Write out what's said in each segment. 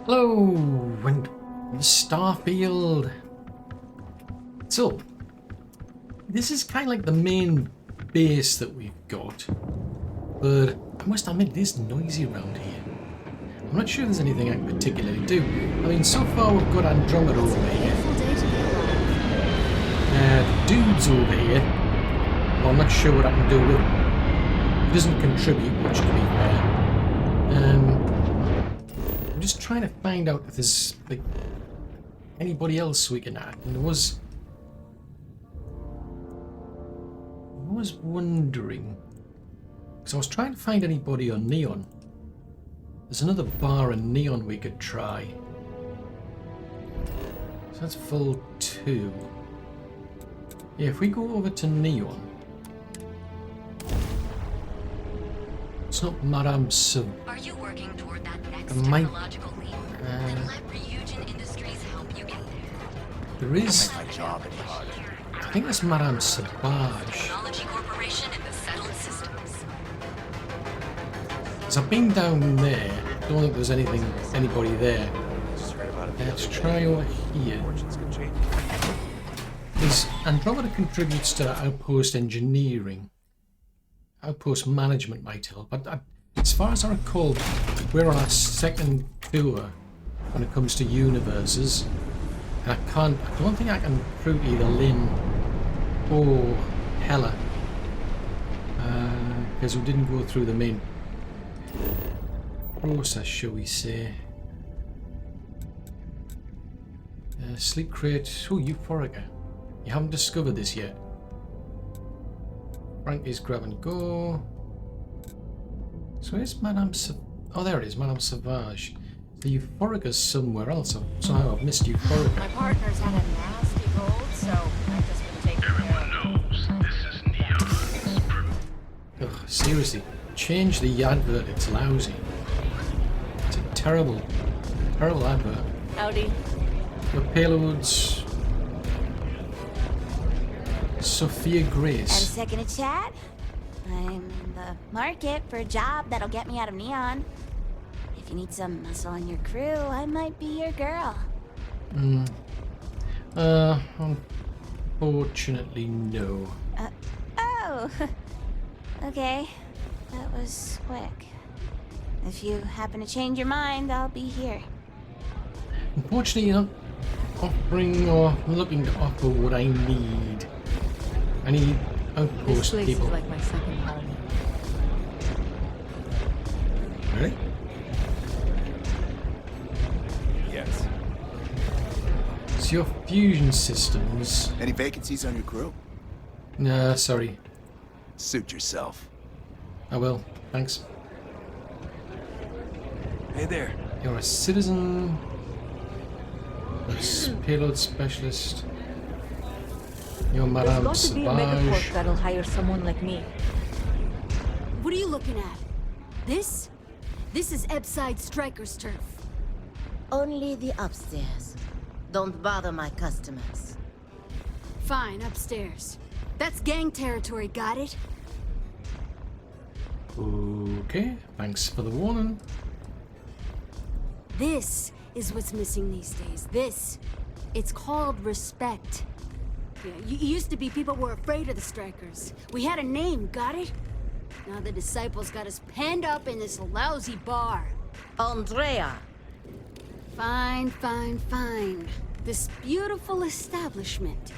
Hello, and Starfield. So, this is kind of like the main base that we've got, but I must admit it is noisy around here. I'm not sure there's anything I can particularly do. I mean, so far we've got Andromeda over here. Dude's over here. Well, I'm not sure what I can do with him. He doesn't contribute much, to be fair. I'm just trying to find out if there's like anybody else we can add. And I was wondering, because I was trying to find anybody on Neon. There's another bar in Neon we could try. So that's full 2. Yeah, if we go over to Neon. It's not Madame Sub. Are you working toward that next technological leap? Then let Ryujin Industries help you get there. There is. I think that's Madame Savage. Technology Corporation in the settled systems. So I've been down there. Don't think there's anybody there. Let's try over here. Because Andromeda contributes to outpost engineering. Outpost management might help. But as far as I recall, we're on our second tour when it comes to universes. And I don't think I can recruit either Lynn or Hella. Because we didn't go through the main process, shall we say. Sleep crate. Oh, Euphorica. You haven't discovered this yet. Frankie's grab and go. So where's Madame Oh, there it is, Madame Savage. The Euphorica's somewhere else. Somehow I've missed Euphorica. My partner's had a nasty cold, so I've just been taking care of it. Everyone knows this is Neon's. Ugh, seriously, change the advert. It's lousy. It's a terrible advert. Howdy. Your payloads. Sophia Got a Grace. second to chat? I'm in the market for a job that'll get me out of Neon. If you need some muscle on your crew, I might be your girl. Unfortunately, no. Oh. Okay. That was quick. If you happen to change your mind, I'll be here. Unfortunately, you're not offering or looking to offer what I need. I need This outpost place people. is like my second home. Really? Yes. It's your fusion systems. Any vacancies on your crew? Nah, sorry. Suit yourself. I will. Thanks. Hey there. You're a citizen. A payload specialist. You're There's Madame got to be a megaport Savage. that'll hire someone like me. What are you looking at? This? This is Ebside Striker's turf. Only the upstairs. Don't bother my customers. Fine, upstairs. That's gang territory, got it? Okay, thanks for the warning. This is what's missing these days. This. It's called respect. Yeah, it used to be people were afraid of the Strikers. We had a name, got it? Now the disciples got us penned up in this lousy bar. Andrea! Fine, fine, fine. This beautiful establishment.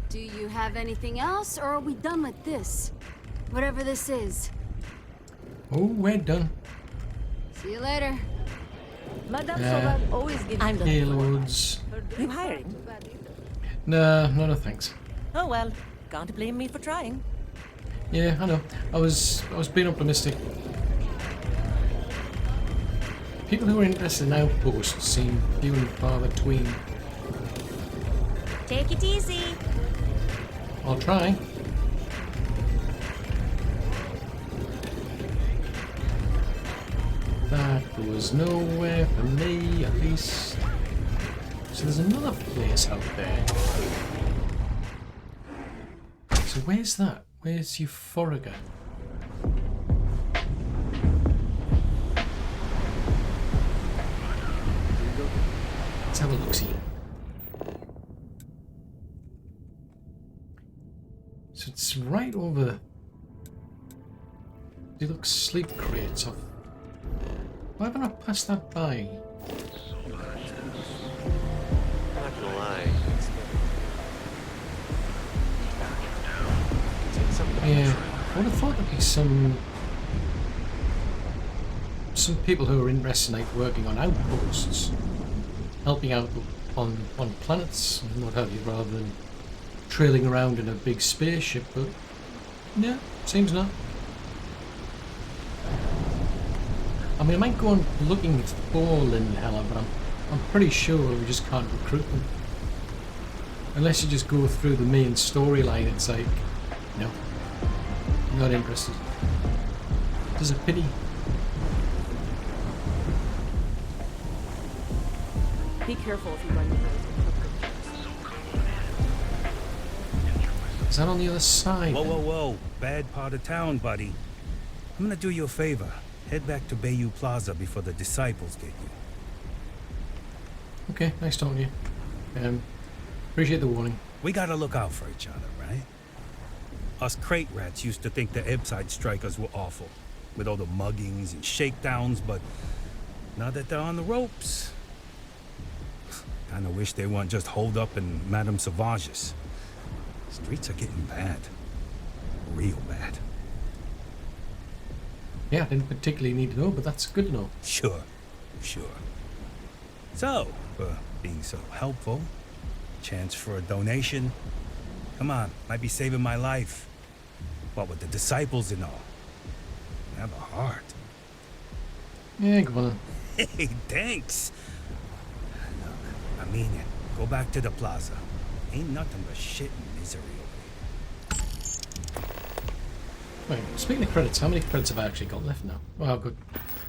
Do you have anything else, or are we done with this? Whatever this is. Oh, we're done. See you later. Madame Sauvage always gives I'm me Payloads. You hiring? No, thanks. Oh well, can't blame me for trying. Yeah, I know. I was being optimistic. People who are interested in outposts seem few and far between. Take it easy. I'll try. That was nowhere for me, at least. So there's another place out there. So where's that? Where's Euphorica? Let's have a look-see. So it's right over... Deluxe sleep crates off. Why have I not passed that by? I'm not gonna lie. Yeah, I would have thought there'd be some people who are interested in like working on outposts, helping out on planets and what have you, rather than trailing around in a big spaceship. But no, seems not. I mean, I might go on looking for Lindhella, but I'm pretty sure we just can't recruit them. Unless you just go through the main storyline, it's like, no, not interested. It's a pity. Be careful if you run your nose. Is that on the other side? Whoa, then? whoa, whoa. Bad part of town, buddy. I'm gonna do you a favor. Head back to Bayou Plaza before the disciples get you. Okay, nice talking to you. Appreciate the warning. We gotta look out for each other, right? Us crate rats used to think the Ebbside strikers were awful, with all the muggings and shakedowns, but now that they're on the ropes, kinda wish they weren't just holed up in Madame Sauvage's. Streets are getting bad. Real bad. Yeah, I didn't particularly need to know, but that's good to know. Sure. So, for being so helpful, chance for a donation. Come on, might be saving my life. What with the disciples and all. Have a heart. Yeah, go on then. Hey, thanks. Look, I mean it. Go back to the plaza. Ain't nothing but shit and misery over here. Right, speaking of credits, how many credits have I actually got left now? Well,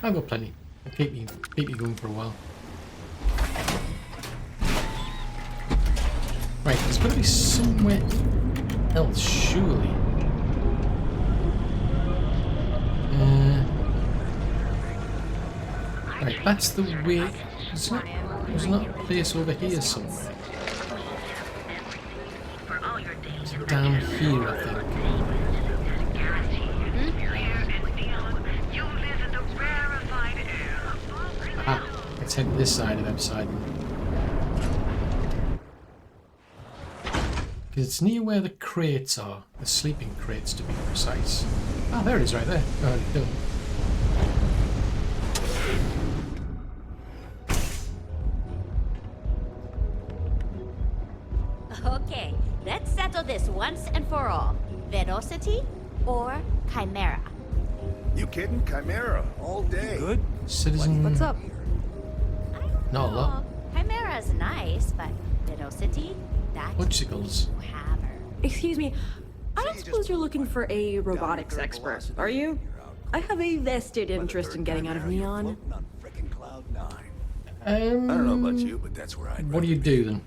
I've got plenty. I'll keep me going for a while. Right, there's got to be somewhere else, surely. Right, that's the way. There's not a place over here somewhere. It's down here, I think. Aha, let's head this side of Epside. Because it's near where the crates are. The sleeping crates, to be precise. Ah, there it is right there. Already done. Okay, let's settle this once and for all. Velocity or Chimera? You kidding? Chimera all day. Good? Citizen. What's up? Not a lot. Chimera's nice, but Velocity? That's Whatchicles. hammer. Excuse me. I don't suppose you're looking for a robotics expert, are you? I have a vested interest in getting out of Neon. On frickin' cloud 9. I don't know about you, but that's where I'd What do you do then?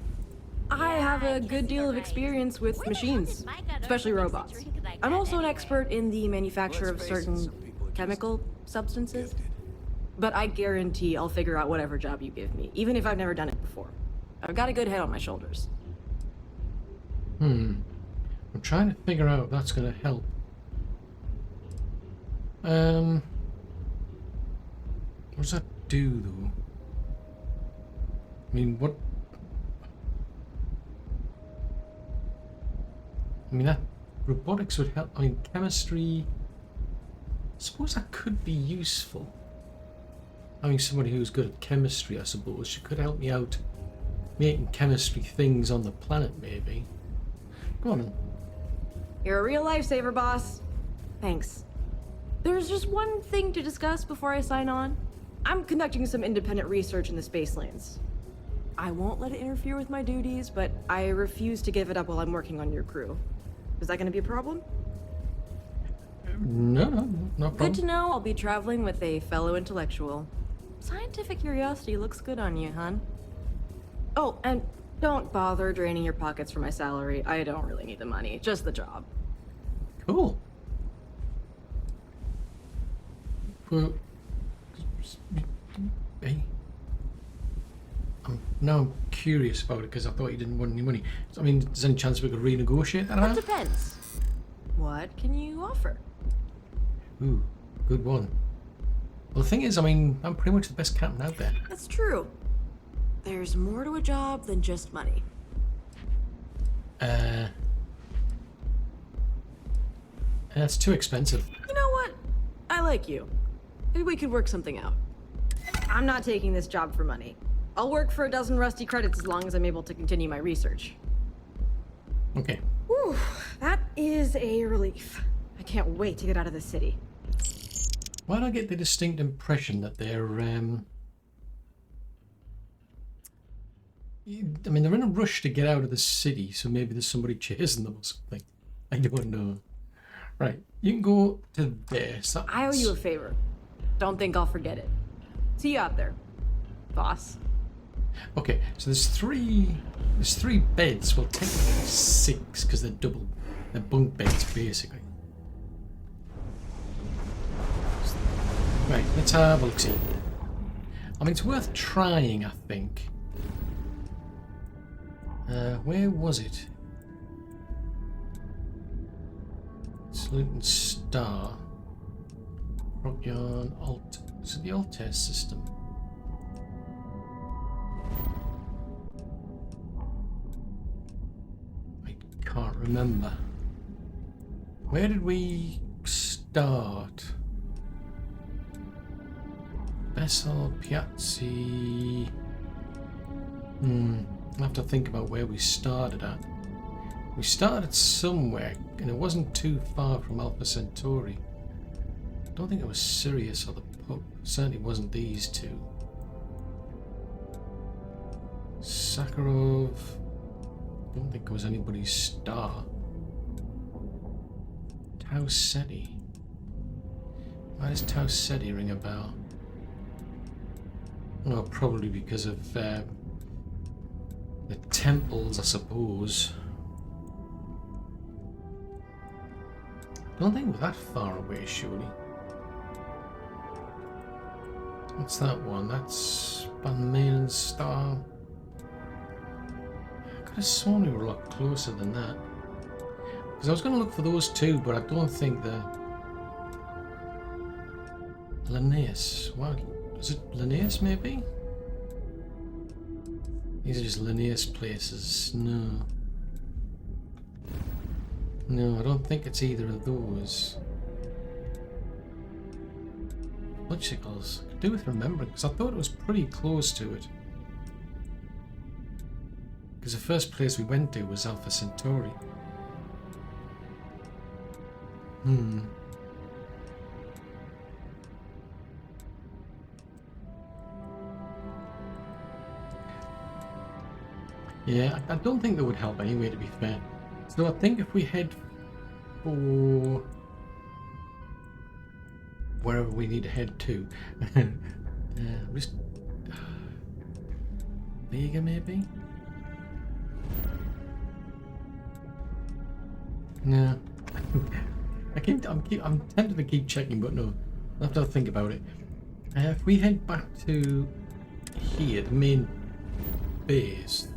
I have a good deal of experience with machines, especially robots. I'm also an expert in the manufacture of certain chemical substances. But I guarantee I'll figure out whatever job you give me, even if I've never done it before. I've got a good head on my shoulders. I'm trying to figure out if that's going to help. What does that do, though? I mean, what... I mean, that robotics would help. I mean, chemistry... I suppose that could be useful. Having somebody who's good at chemistry, I suppose. She could help me out making chemistry things on the planet, maybe. Go on then. You're a real lifesaver, boss. Thanks. There's just one thing to discuss before I sign on. I'm conducting some independent research in the space lanes. I won't let it interfere with my duties, but I refuse to give it up while I'm working on your crew. Is that going to be a problem? No problem. Good to know. I'll be traveling with a fellow intellectual. Scientific curiosity looks good on you, hon. Oh, and don't bother draining your pockets for my salary. I don't really need the money, just the job. Cool. Well, hey. I'm curious about it because I thought you didn't want any money. So, I mean, is there any chance we could renegotiate that? That depends. What can you offer? Ooh, good one. Well, the thing is, I mean, I'm pretty much the best captain out there. That's true. There's more to a job than just money. That's too expensive. You know what? I like you. Maybe we could work something out. I'm not taking this job for money. I'll work for a dozen rusty credits as long as I'm able to continue my research. Okay. Whew, that is a relief. I can't wait to get out of the city. Why do I get the distinct impression that they're, I mean, they're in a rush to get out of the city, so maybe there's somebody chasing them or something. I don't know. Right, you can go to there. So I owe you a favor. Don't think I'll forget it. See you out there, boss. Okay, so there's three beds. Well, technically 6 because they're double. They're bunk beds, basically. Right, let's have a look-see. I mean, it's worth trying, I think. Where was it? Salute and Star. Procyon, Alt. Is it the Alt test system? I can't remember. Where did we start? Vessel, Piazzi. I'll have to think about where we started at. We started somewhere, and it wasn't too far from Alpha Centauri. I don't think it was Sirius or the Pup. Certainly wasn't these two. Sakharov. Don't think it was anybody's star. Tau Ceti. Why does Tau Ceti ring a bell? Well, probably because of the temples, I suppose. Don't think we're that far away, surely. What's that one? That's Van Maelen Star. I could have sworn we were a lot closer than that. Because I was going to look for those two, but I don't think they're... Linnaeus. What? Is it Linnaeus, maybe? These are just Linnaeus places. No. No, I don't think it's either of those. Bicycles. I could do with remembering, because I thought it was pretty close to it. Because the first place we went to was Alpha Centauri. Yeah, I don't think that would help anyway, to be fair. So I think if we head for wherever we need to head to, just EVGA maybe? No. I'm tempted to keep checking, but no. I'll have to think about it. If we head back to here, the main base.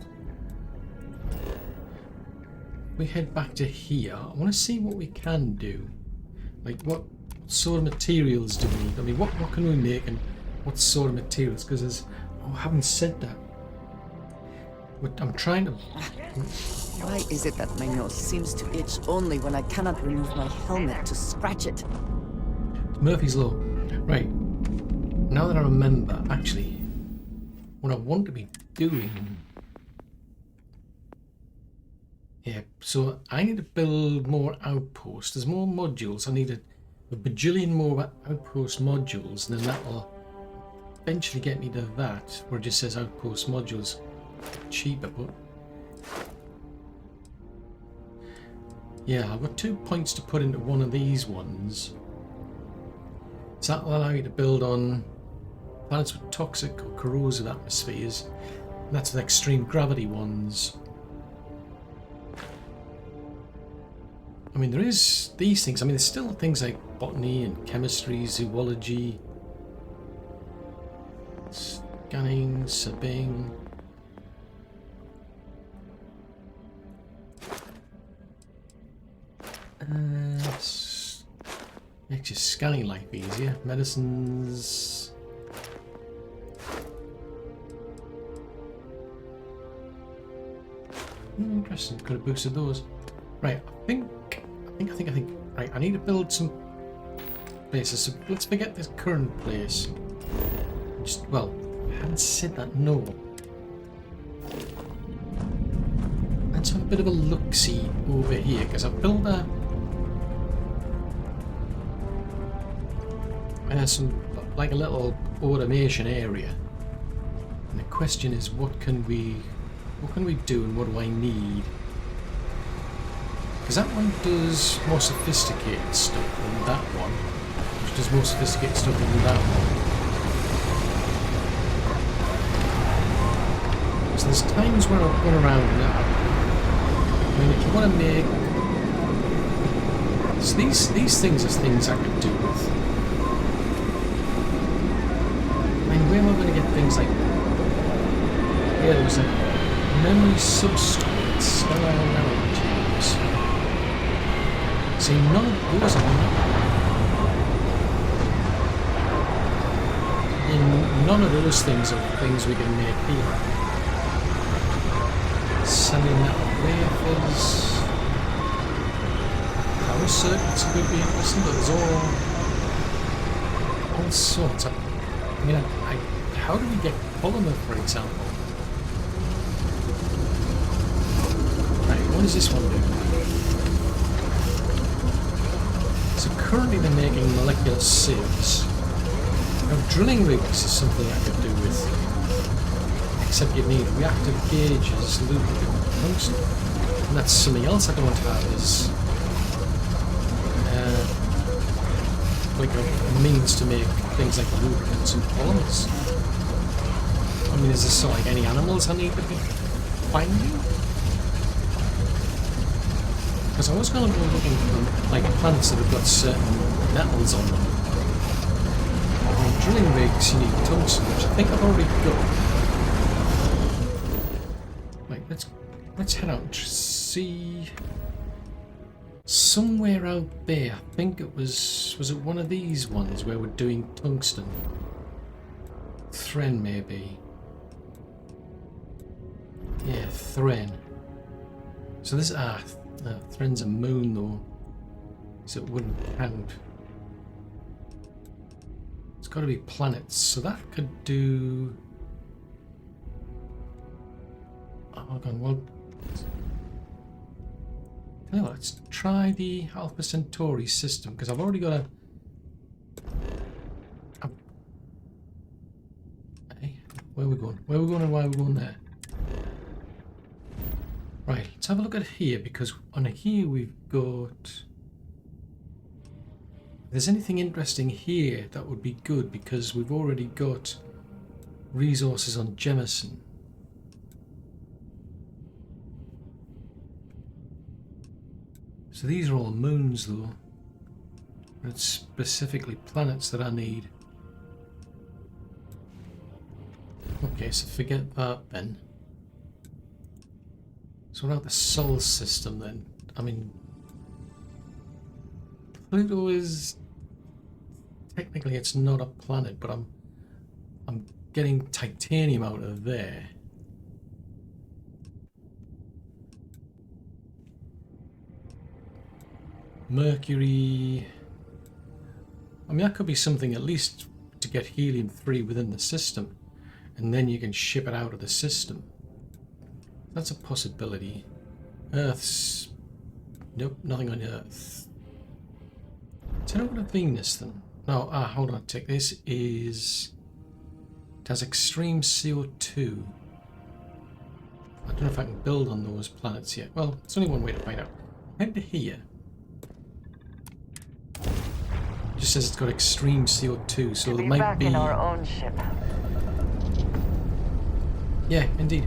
We head back to here. I want to see what we can do. Like, what sort of materials do we need? I mean, what can we make and what sort of materials? Because there's... Oh, I haven't said that. I'm trying to... Why is it that my nose seems to itch only when I cannot remove my helmet to scratch it? Murphy's Law. Right. Now that I remember, actually, what I want to be doing... Yeah, so I need to build more outposts. There's more modules. I need a bajillion more outpost modules, and then that will eventually get me to that, where it just says outpost modules. Cheaper, but... Yeah, I've got 2 points to put into one of these ones. So that'll allow you to build on planets with toxic or corrosive atmospheres. And that's the extreme gravity ones. I mean, there is these things. I mean, there's still things like botany and chemistry, zoology, scanning, subbing. Makes your scanning life easier. Medicines. Interesting. Could have boosted those. Right. I think. Right. I need to build some places. So let's forget this current place. Just, well, I haven't said that. No. Let's have a bit of a look-see over here because I've built some like a little automation area, and the question is, what can we do, and what do I need? Because that one does more sophisticated stuff than that one, which does more sophisticated stuff than that one. So there's times when I'll run around and I mean, if you want to make, so these things are things I could do with. I mean, where am I going to get things like? Yeah, there was like memory substrates, stellar nanotubes. See, none of those are on that. And none of those things are things we can make here. Semi-metal wafers. Power circuits could be interesting, but there's all sorts of. I mean, how do we get polymer, for example? Right, what does this one do? So currently they're making molecular sieves. Now drilling rigs is something I could do with. Except you need reactive gauges, lubricant, tungsten. And that's something else I don't have is like a means to make things like lubricants and polymers. I mean, is this so like any animals I need to be finding? Because I was going to go looking for like plants that have got certain metals on them. On drilling rigs you need tungsten, which I think I've already got. Right, let's head out and see. Somewhere out there, I think it was it one of these ones where we're doing tungsten? Thren maybe. Yeah, Thren. So this, Thren's a moon though, so it wouldn't count. It's got to be planets, so that could do. Oh, hold on, well. Tell you what, let's try the Alpha Centauri system, because I've already got a... Hey, where are we going? Where are we going and why are we going there? Right, let's have a look at here, because on here we've got... If there's anything interesting here, that would be good, because we've already got resources on Jemison. So these are all moons though. It's specifically planets that I need. Okay, so forget that then. So what about the Sol system then? I mean, Pluto is technically it's not a planet, but I'm getting titanium out of there. Mercury. I mean, that could be something at least to get helium-3 within the system, and then you can ship it out of the system. That's a possibility. Earth's... Nope, nothing on Earth. Turn over to Venus then. No, hold on, take this is... It has extreme CO2. I don't know if I can build on those planets yet. Well, it's only one way to find out. Head to here. It just says it's got extreme CO2, so there might be... in our own ship. Yeah, indeed.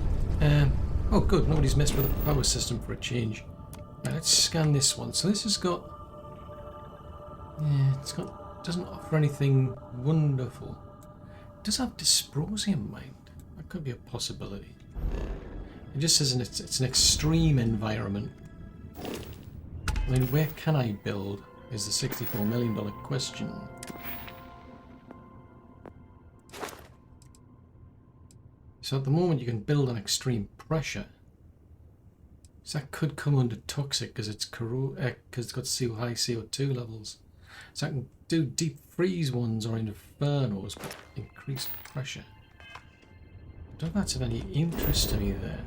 Oh good, nobody's messed with the power system for a change. Right, let's scan this one. So this has got... Yeah, it's got... doesn't offer anything wonderful. It does have dysprosium mined. That could be a possibility. It just says it's an extreme environment. I mean, where can I build? is the $64 million question. So at the moment you can build on extreme pressure. So that could come under toxic because it's got high CO2 levels. So I can do deep freeze ones or infernos, but increased pressure. I don't know if that's of any interest to me there.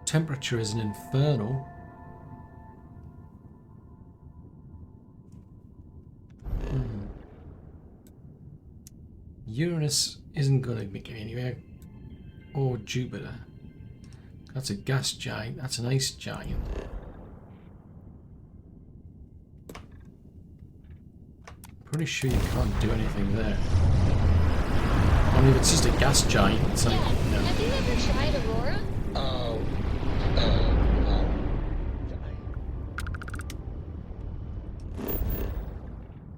Temperature is an inferno. Uranus isn't going to make it anywhere. Or Jupiter. That's a gas giant. That's an ice giant. Pretty sure you can't do anything there. I mean, if it's just a gas giant, it's like... No. Have you ever tried Aurora?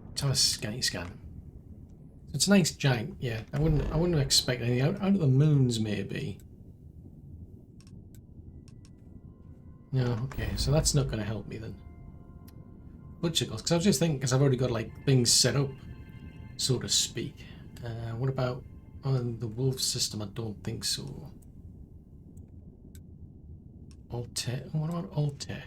Let's have a scanny scan. It's a nice giant, yeah. I wouldn't expect anything out of the moons, maybe. No, okay, so that's not going to help me then. Butchicles, because I was just thinking, because I've already got like things set up, so to speak. What about the wolf system? I don't think so. Altair. What about Altair?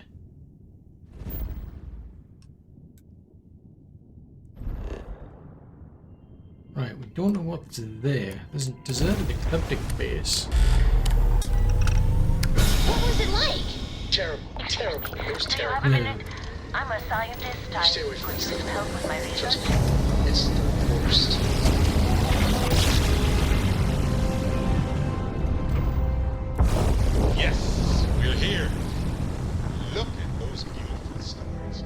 Right, we don't know what's there. There's a deserted ecliptic base. What was it like? Terrible, terrible. It was Do you terrible. have a minute? I'm a scientist. I Stay away from could me. use some help with my research. Trust me. It's the worst. Yes, we're here. Look at those beautiful stars.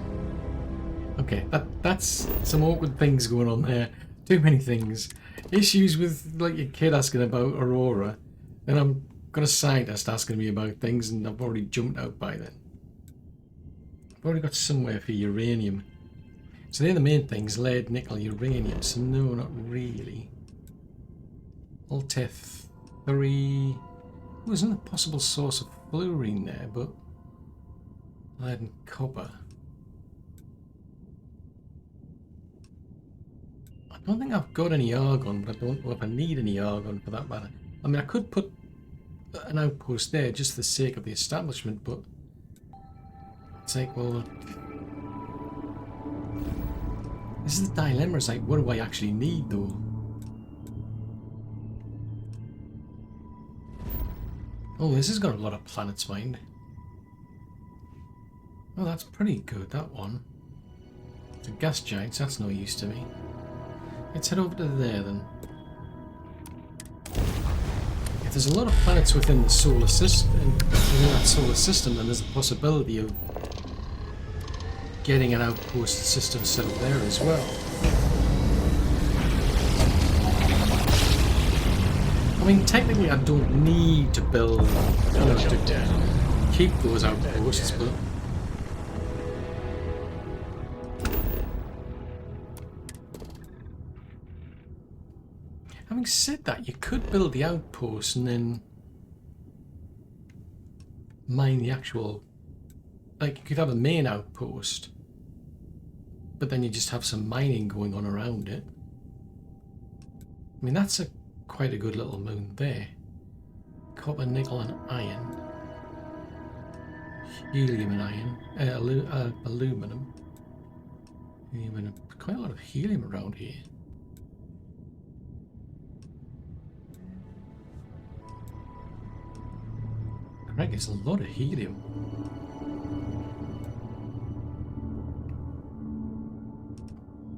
Okay, that's some awkward things going on there. Too many things. Issues with like your kid asking about Aurora. Then I'm got a scientist asking me about things and I've already jumped out by then. I've already got somewhere for uranium. So they're the main things, lead, nickel, uranium. So no, not really. Altair 3. There isn't a possible source of fluorine there, but lead and copper. I don't think I've got any argon, but I don't know if I need any argon for that matter. I mean, I could put an outpost there just for the sake of the establishment, but it's like, well, this is the dilemma. It's like, what do I actually need though? Oh, this has got a lot of planets mined. Oh, that's pretty good, that one. The gas giants, that's no use to me. Let's head over to there then. If there's a lot of planets within the solar system, within that solar system, then there's a possibility of getting an outpost system set up there as well. I mean, technically, I don't need to build, you know, to keep those outposts, but. Having said that, you could build the outpost and then mine the actual... Like, you could have a main outpost, but then you just have some mining going on around it. I mean, that's quite a good little moon there. Copper, nickel and iron. Helium and iron. Aluminum. Quite a lot of helium around here. Right, it's a lot of helium.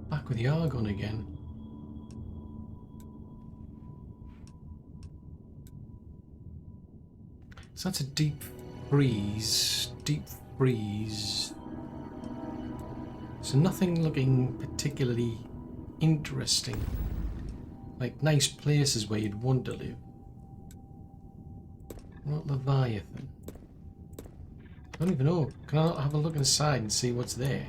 Back with the argon again. So that's a deep freeze. Deep freeze. So nothing looking particularly interesting. Like nice places where you'd want to live. Not Leviathan. I don't even know. Can I have a look inside and see what's there?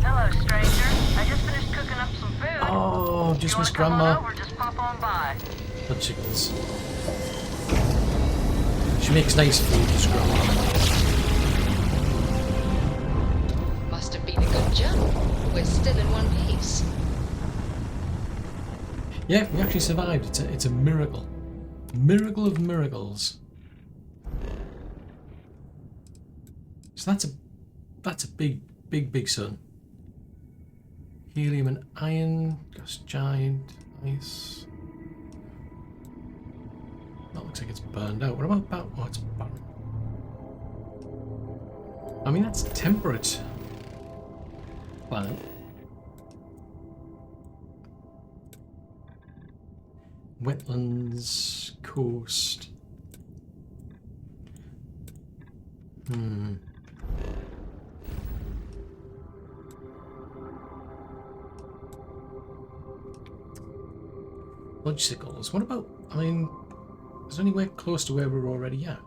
Hello, stranger. I just finished cooking up some food. Oh, just Miss Come on Grandma. over, just pop on by. The chickens. She makes nice food to scrub. Must have been a good jump. We're still in one piece. Yeah, we actually survived. It's a miracle. Miracle of miracles. So that's a big sun. Helium and iron, gas giant, ice. That looks like it's burned out. What about that? Oh, it's barren. I mean, that's temperate planet. Wetlands, coast. Logicals. What about, I mean, is there anywhere close to where we're already at?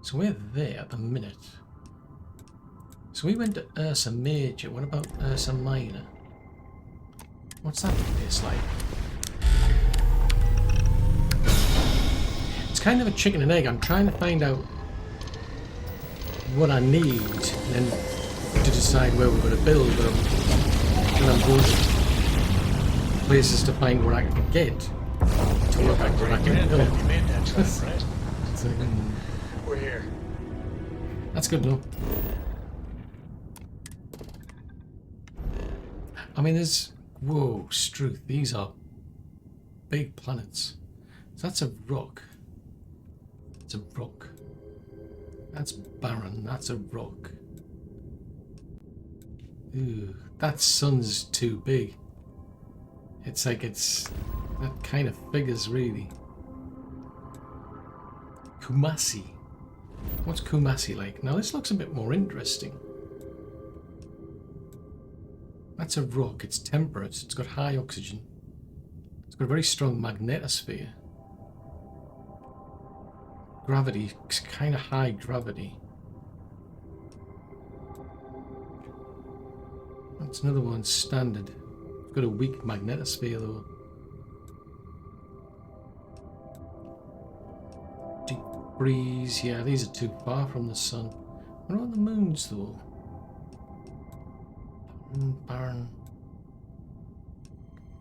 So we're there at the minute. So we went to Ursa Major. What about Ursa Minor? What's that place like? It's kind of a chicken and egg. I'm trying to find out what I need and then to decide where we're going to build, but I'm going to places to find what I can get to look at what I can build. You made that time, right? So, We're here. that's good to know. I mean, there's... Whoa, Struth, these are big planets. So that's a rock. It's a rock. That's barren. That's a rock. Ooh, that sun's too big. It's like it's... That kind of figures, really. Kumasi. What's Kumasi like? Now this looks a bit more interesting. That's a rock. It's temperate. It's got high oxygen. It's got a very strong magnetosphere. Gravity, it's kind of high gravity. That's another one, standard. It's got a weak magnetosphere though. Deep breeze, yeah, these are too far from the sun. What about the moons though? Barren.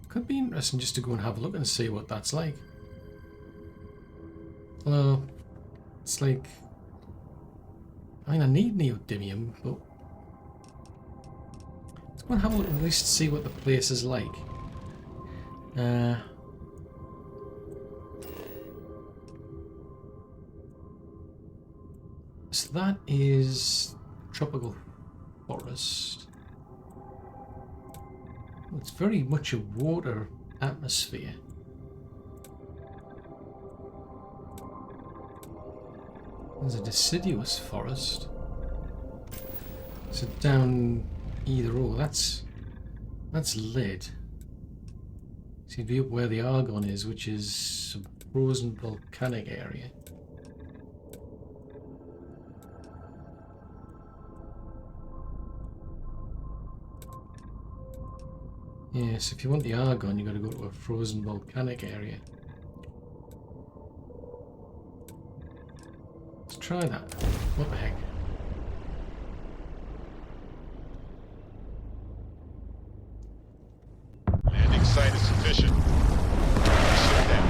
Could be interesting just to go and have a look and see what that's like. Although, it's like... I mean, I need neodymium, but... Let's go and have a look and at least see what the place is like. So that is... tropical forest. It's very much a water atmosphere. There's a deciduous forest. So down either or, that's lead. So you'd be up where the argon is, which is a frozen volcanic area. Yes, if you want the argon, you've got to go to a frozen volcanic area. Let's try that. What the heck? Landing site is sufficient. Shut down.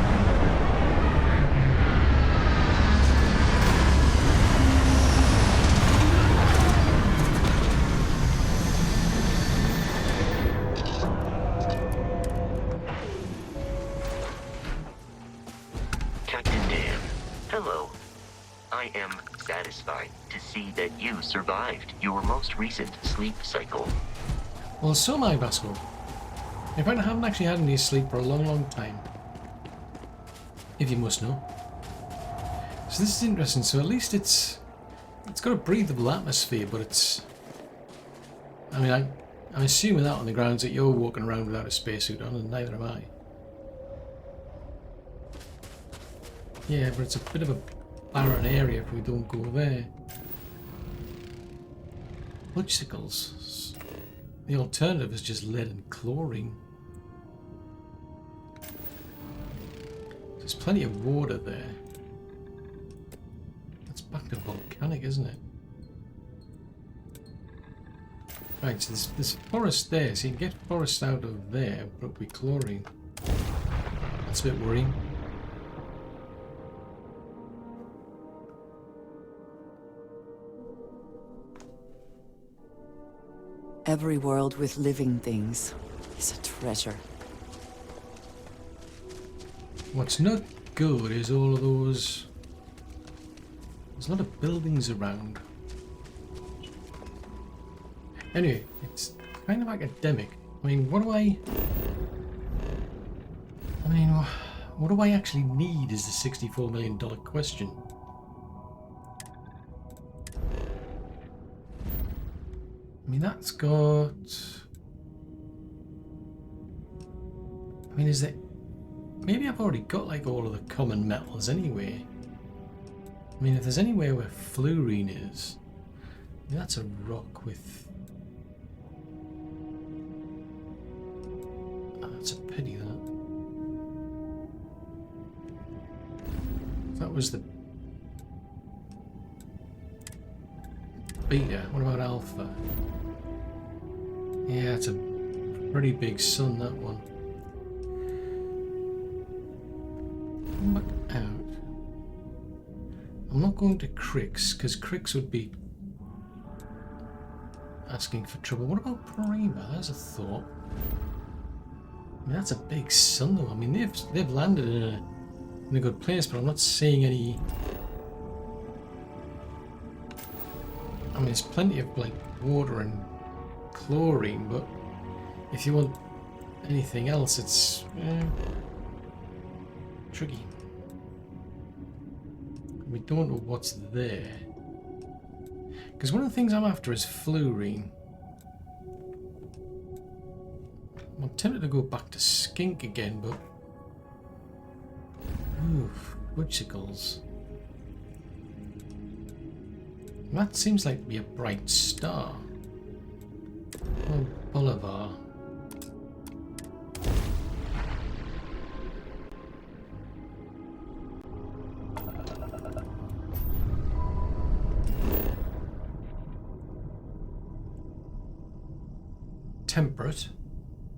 Hello. I am satisfied to see that you survived your most recent sleep cycle. Well, so am I, Vasco. In fact, I haven't actually had any sleep for a long time. If you must know. So this is interesting. So at least it's got a breathable atmosphere, but it's... I mean, I'm assuming that on the grounds that you're walking around without a spacesuit on, and neither am I. Yeah, but it's a bit of a barren area if we don't go there. Logicals. The alternative is just lead and chlorine. So There's plenty of water there. That's back to volcanic, isn't it? Right, so there's forest there, so you can get forest out of there, but with chlorine. That's a bit worrying. Every world with living things is a treasure. What's not good is all of those... There's a lot of buildings around. Anyway, it's kind of academic. I mean, what do I actually need is the $64 million question. I mean, that's got... I mean, is there... Maybe I've already got, like, all of the common metals anyway. I mean, if there's anywhere where fluorine is... I mean, that's a rock with... Oh, that's a pity, that. That was the... Beta. What about alpha? Yeah, it's a pretty big sun, that one. Look out. I'm not going to Crix, because Crix would be asking for trouble. What about Prima? There's a thought. I mean, that's a big sun, though. I mean, they've landed in a good place, but I'm not seeing any... I mean, there's plenty of, like, water and chlorine, but if you want anything else, it's tricky. We don't know what's there. Because one of the things I'm after is fluorine. I'm tempted to go back to skink again, but... Ooh, whichicles. That seems like to be a bright star. Oh, Bolivar. Temperate.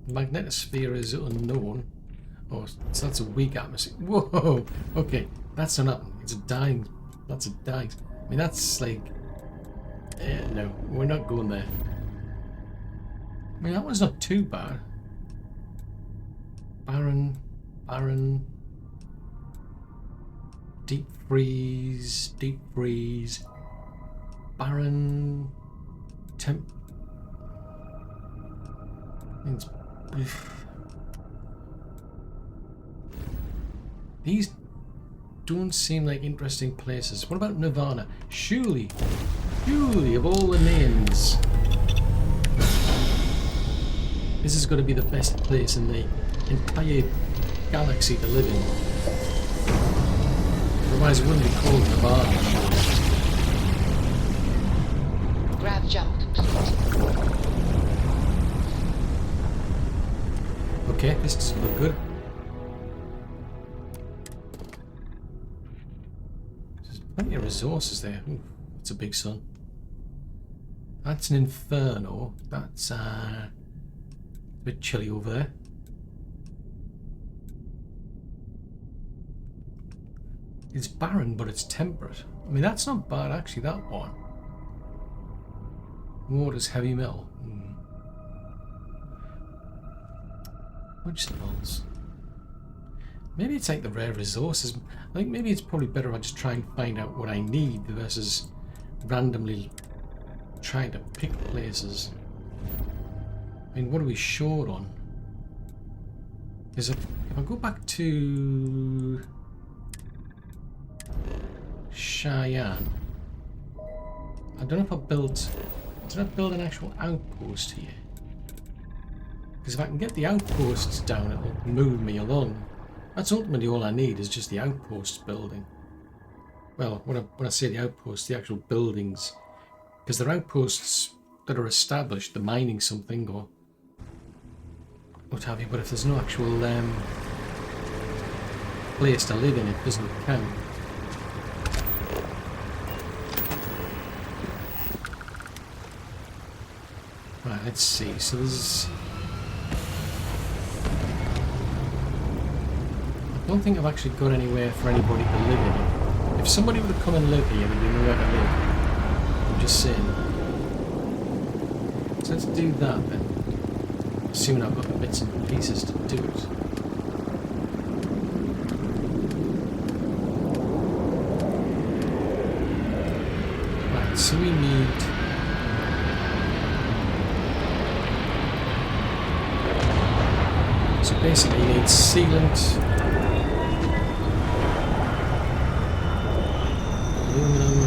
Magnetosphere is unknown. Oh, so that's a weak atmosphere. Whoa! Okay, that's not. It's a dying. That's a dying. I mean, that's like. No, we're not going there. I mean, that one's not too bad. Barren. Deep freeze. Barren. These don't seem like interesting places. What about Nirvana? Surely of all the names, this is going to be the best place in the entire galaxy to live in. Otherwise it wouldn't be called Nirvana. Grav jump complete. Okay, this doesn't look good. There's plenty of resources there. Ooh, that's a big sun. That's an inferno. That's a bit chilly over there. It's barren, but it's temperate. I mean, that's not bad, actually, that one. Water's heavy metal. Which symbols? Maybe it's like the rare resources. I think maybe it's probably better if I just try and find out what I need versus randomly trying to pick places. I mean, what are we short on? Because if I go back to Cheyenne, I don't know if I built. Did I build an actual outpost here? Because if I can get the outposts down, it'll move me along. That's ultimately all I need, is just the outposts building. Well, when I say the outposts, the actual buildings. Because they're outposts that are established, they're mining something or what have you, but if there's no actual place to live in, it doesn't count. Right, let's see. So there's... I don't think I've actually got anywhere for anybody to live in. If somebody were to come and live here, they'd know where to live. I'm just saying. So let's do that then. Assuming I've got the bits and pieces to do it. Right, so we need... So basically you need sealant, aluminum,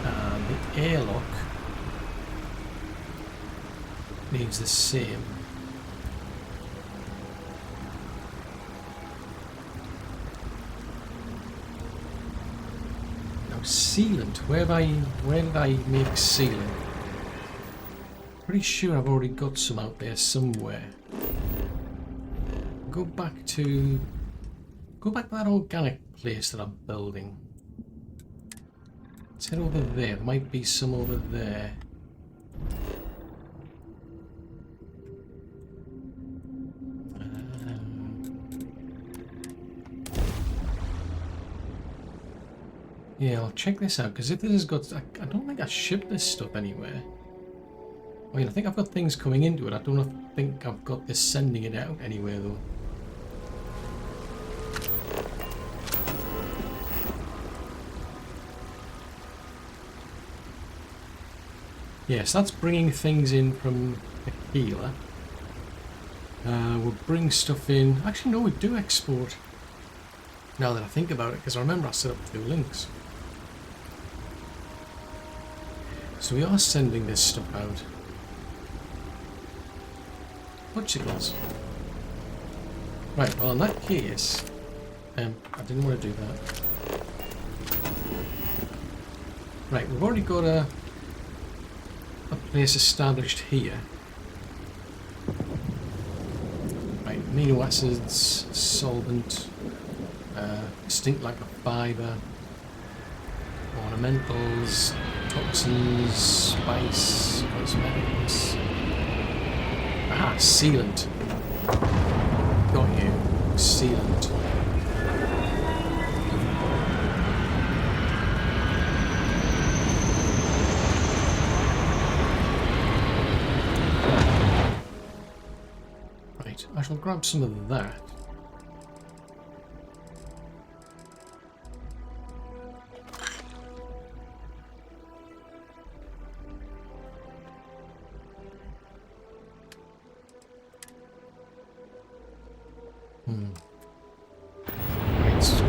and the airlock needs the same. Sealant. Where did I make sealant? Pretty sure I've already got some out there somewhere. Go back to that organic place that I'm building. Let's head over there. There might be some over there. Yeah, I'll check this out, because if this has got... I don't think I shipped this stuff anywhere. I mean, I think I've got things coming into it. I don't think I've got this sending it out anywhere, though. Yes, that's bringing things in from the healer. We'll bring stuff in... Actually, no, we do export. Now that I think about it, because I remember I set up 2 links. So we are sending this stuff out. Portugals. Right, well in that case, I didn't want to do that. Right, we've already got a place established here. Right, amino acids, solvent, distinct lack of fibre, ornamentals, toxins, spice, cosmetics. Ah, sealant. Got you. Sealant. Right, I shall grab some of that.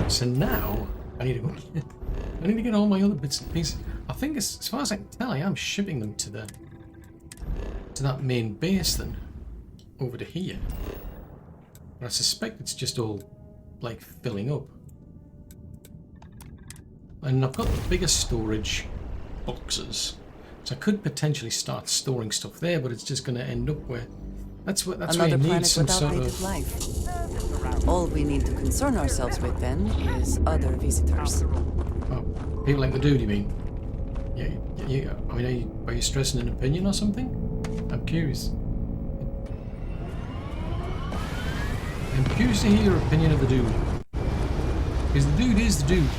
So now I need to go. I need to get all my other bits and pieces. I think, as far as I can tell, I am shipping them to that main base then, over to here. But I suspect it's just all like filling up. And I've got the bigger storage boxes, so I could potentially start storing stuff there. But it's just going to end up where that's where you need some sort of life. All we need to concern ourselves with then is other visitors. Oh, people like the dude, you mean? Yeah. I mean, are you stressing an opinion or something? I'm curious. I'm curious to hear your opinion of the dude. Because the dude is the dude.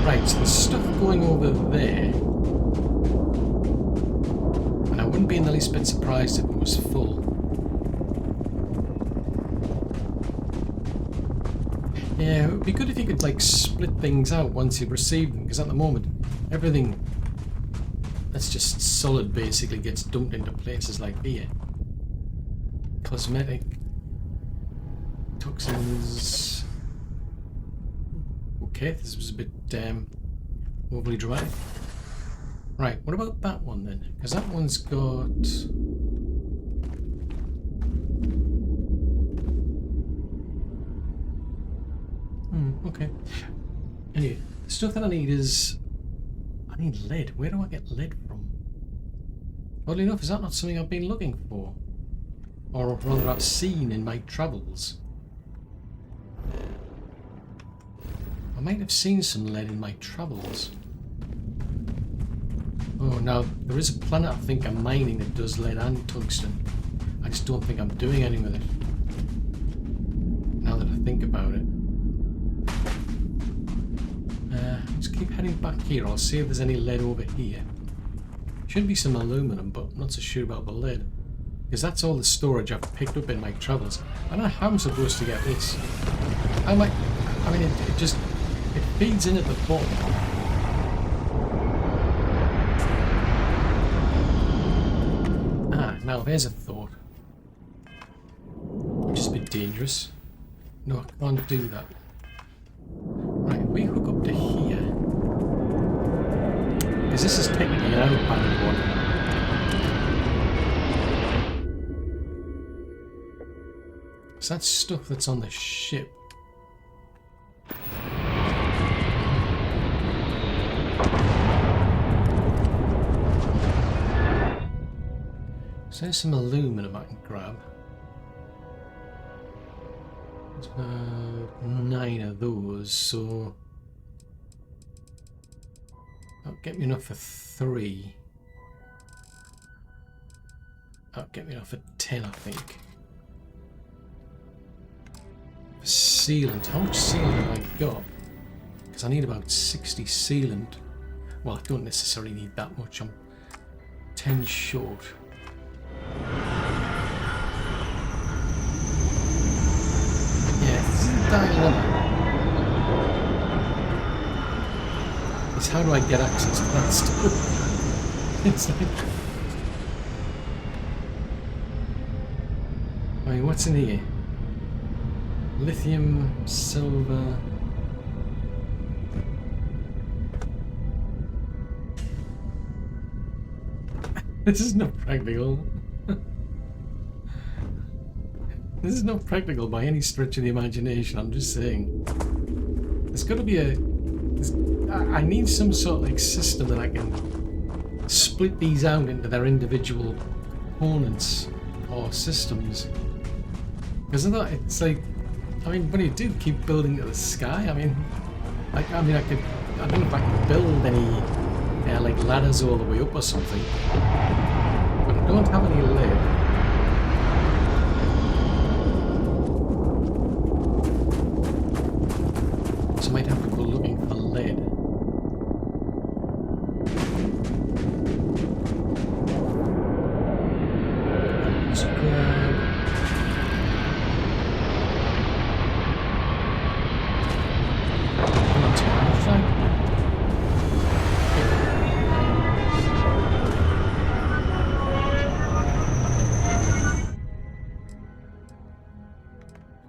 Right, so there's stuff going over there. And I wouldn't be in the least bit surprised if it was full. Yeah, it would be good if you could like split things out once you've received them, because at the moment everything that's just solid basically gets dumped into places like here. Cosmetic, toxins. Okay, this was a bit overly dramatic. Right, what about that one then? Because that one's got... okay. Anyway, the stuff that I need is... I need lead. Where do I get lead from? Oddly enough, is that not something I've been looking for? Or rather I've seen in my travels. I might have seen some lead in my travels. Oh, now, there is a planet I think I'm mining that does lead and tungsten. I just don't think I'm doing anything with it. Now that I think about it. Just keep heading back here. I'll see if there's any lead over here. Should be some aluminum, but I'm not so sure about the lead. Because that's all the storage I've picked up in my travels. I don't know how I'm supposed to get this. How am I mean, it just... It feeds in at the bottom. Ah, now there's a thought. Which is a bit dangerous. No, I can't do that. Right, if we hook up to here... Because this is technically an outbound one. So that's stuff that's on the ship. So there's some aluminum I can grab. There's about 9 of those, so that'll get me enough for 3. That'll get me enough for 10, I think. For sealant, how much sealant have I got? Because I need about 60 sealant. Well, I don't necessarily need that much. I'm 10 short. Yeah, this is a dilemma. It's how do I get access to that stuff? It's like... I mean, what's in here? Lithium, silver... This is not practical. This is not practical by any stretch of the imagination, I'm just saying. There's got to be a... I need some sort of like system that I can split these out into their individual components or systems. Because I thought it's like... I mean, when you do keep building to the sky, I mean... I don't know if I can build any like ladders all the way up or something. But I don't have any lead. So I might have to go looking for lead. Let's grab... Come on, Tom,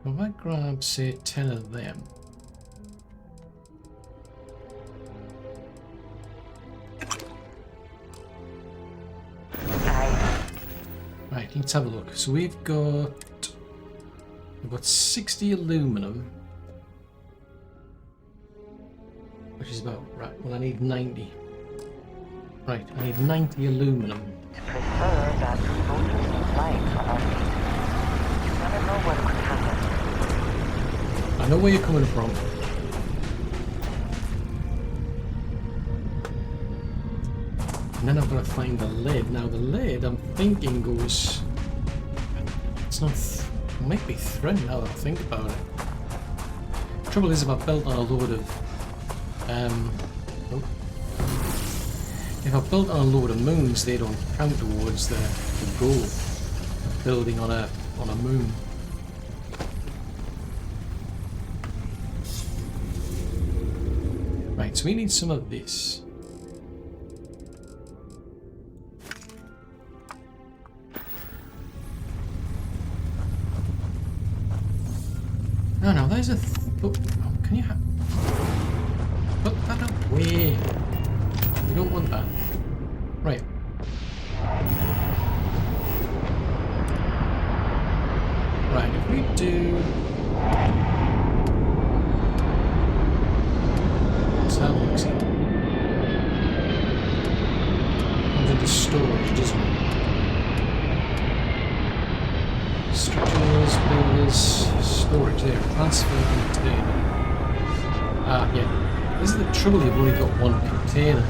if I grab, say, 10 of them. Right, let's have a look. So we've got 60 aluminum, which is about right. Well, I need 90. Right, I need 90 aluminum. To prefer that soldiers in flight are not needed. You never know what could happen. I know where you're coming from. And then I've got to find the lead. Now the lead, I'm thinking goes... It's not... It might be thread now that I think about it. The trouble is if I've built on a load of... If I've built on a load of moons, they don't count towards the goal of building on a moon. Right, so we need some of this. No, there's a... oh, can you have... Put that away. We don't want that. Right. Right, if we do... Let's have a look, see. Comes into storage, doesn't it? Structures, builders, storage there. Transfer container. Ah, yeah. This is the trouble, you've only got one container.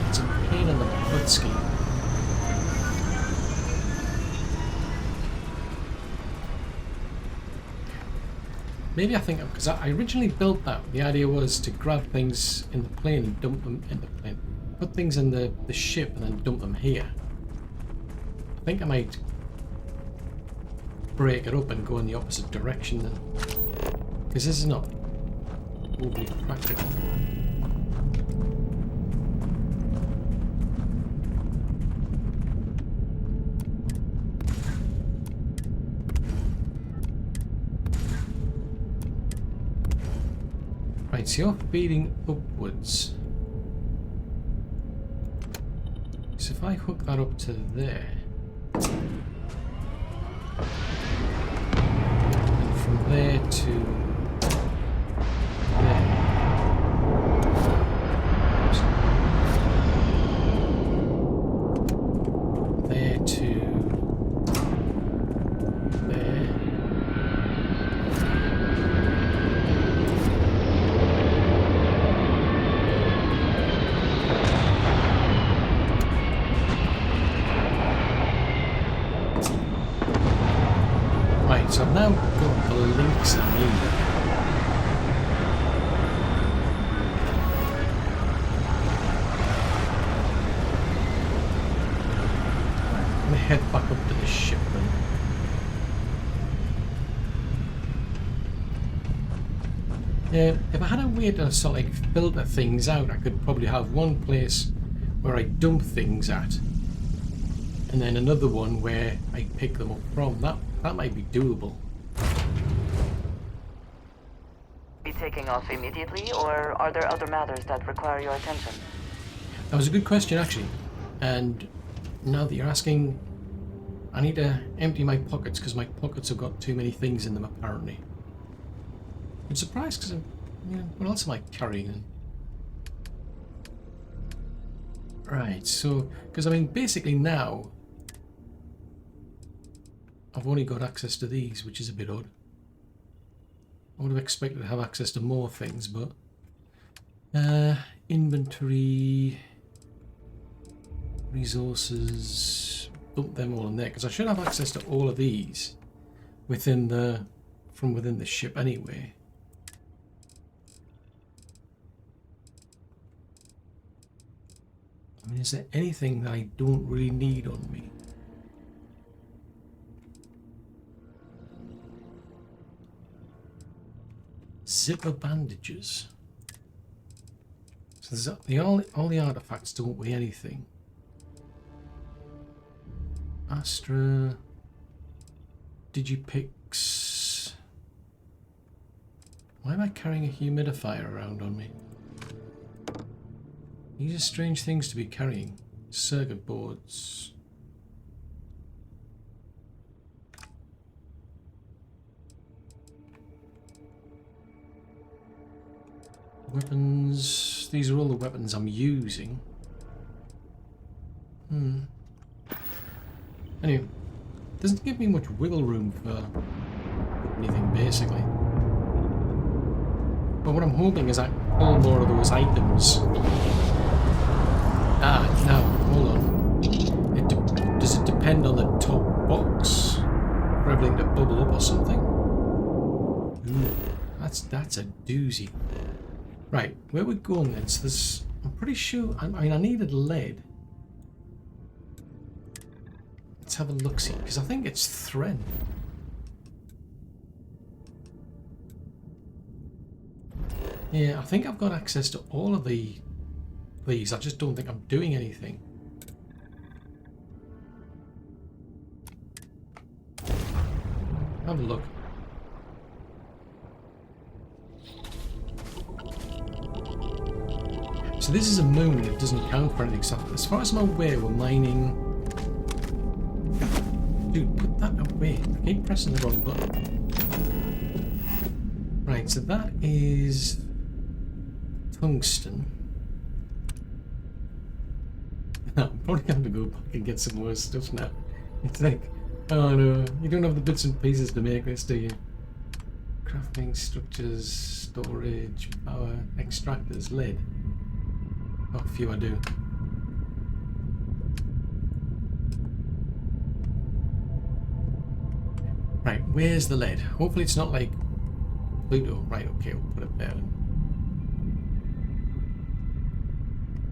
It's a pain in the butt scheme. Maybe I think, because I originally built that, the idea was to grab things in the plane and dump them in the plane. Put things in the ship and then dump them here. I think I might break it up and go in the opposite direction then. Because this is not overly practical. Right, so you're feeding upwards. So if I hook that up to there, and from there to there, there to there. So I've now got the links I need. I'm going to head back up to the ship then. If I had a way to sort of like filter things out, I could probably have one place where I dump things at, and then another one where I pick them up from. That might be doable. Be taking off immediately, or are there other matters that require your attention? That was a good question, actually. And now that you're asking, I need to empty my pockets because my pockets have got too many things in them, apparently. I'm surprised because, what else am I carrying? Right, so, because I mean, basically now, I've only got access to these, which is a bit odd. I would have expected to have access to more things, but inventory, resources, dump them all in there, because I should have access to all of these from within the ship anyway. I mean, is there anything that I don't really need on me? Zipper bandages. So there's all the artifacts don't weigh anything. Astra, Digipix. Why am I carrying a humidifier around on me? These are strange things to be carrying. Circuit boards. Weapons. These are all the weapons I'm using. Anyway, doesn't give me much wiggle room for anything, basically. But what I'm hoping is I pull more of those items. Now, hold on. Does it depend on the top box for everything to bubble up or something? Ooh, that's a doozy. Right, where we're going then? So there's, I'm pretty sure, I mean, I needed lead. Let's have a look-see, because I think it's thread. Yeah, I think I've got access to all of these. I just don't think I'm doing anything. Have a look. So this is a moon, it doesn't count for anything. So as far as I'm aware, we're mining... Dude, put that away. I keep pressing the wrong button. Right, so that is tungsten. I'm probably going to go back and get some more stuff now. It's like, oh no, you don't have the bits and pieces to make this, do you? Crafting, structures, storage, power, extractors, lead. Oh, a few I do. Right, where's the lead? Hopefully it's not like Pluto. Right, okay, we'll put it there.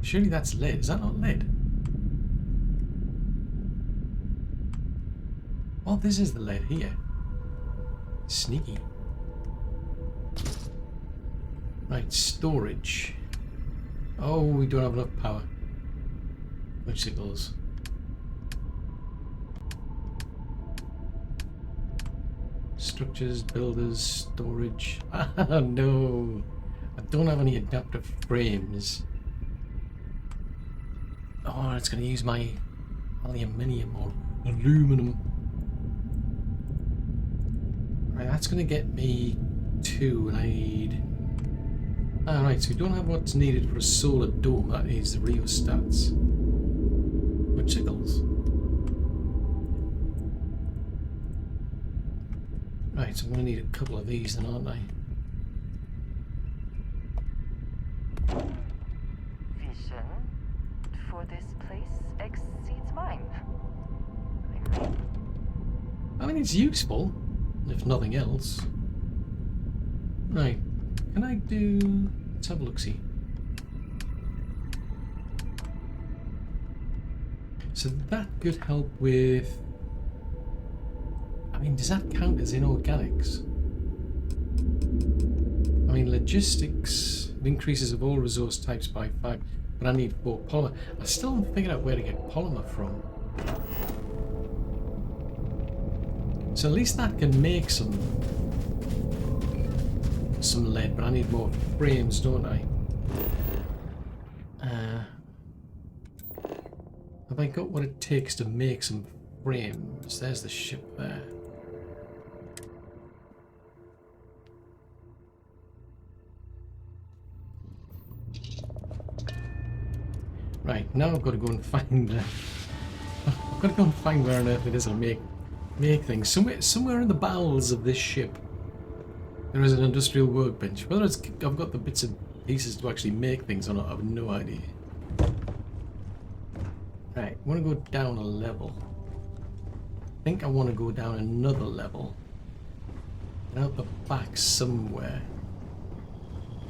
Surely that's lead. Is that not lead? Oh, this is the lead here. Sneaky. Right, storage. Oh, we don't have enough power. Bicycles. Structures, builders, storage. Ah, no. I don't have any adaptive frames. Oh, it's going to use my aluminium or aluminum. Right, that's going to get me 2, and I need... Alright, so we don't have what's needed for a solar dome. That needs the rheostats. Bicycles. Right, so I'm going to need a couple of these then, aren't I? Vision for this place exceeds mine. I mean, it's useful, if nothing else. Right, can I do... Let's have a look-see. So that could help with... I mean, does that count as inorganics? I mean, logistics increases of all resource types by 5, but I need 4 polymer. I still haven't figured out where to get polymer from. So at least that can make some lead, but I need more frames, don't I? Have I got what it takes to make some frames? There's the ship there. Right, now I've got to go and find... I've got to go and find where on earth it is I'll make things. Somewhere in the bowels of this ship there is an industrial workbench. Whether it's I've got the bits and pieces to actually make things or not, I have no idea. Right, I want to go down a level. I think I want to go down another level. And out the back somewhere.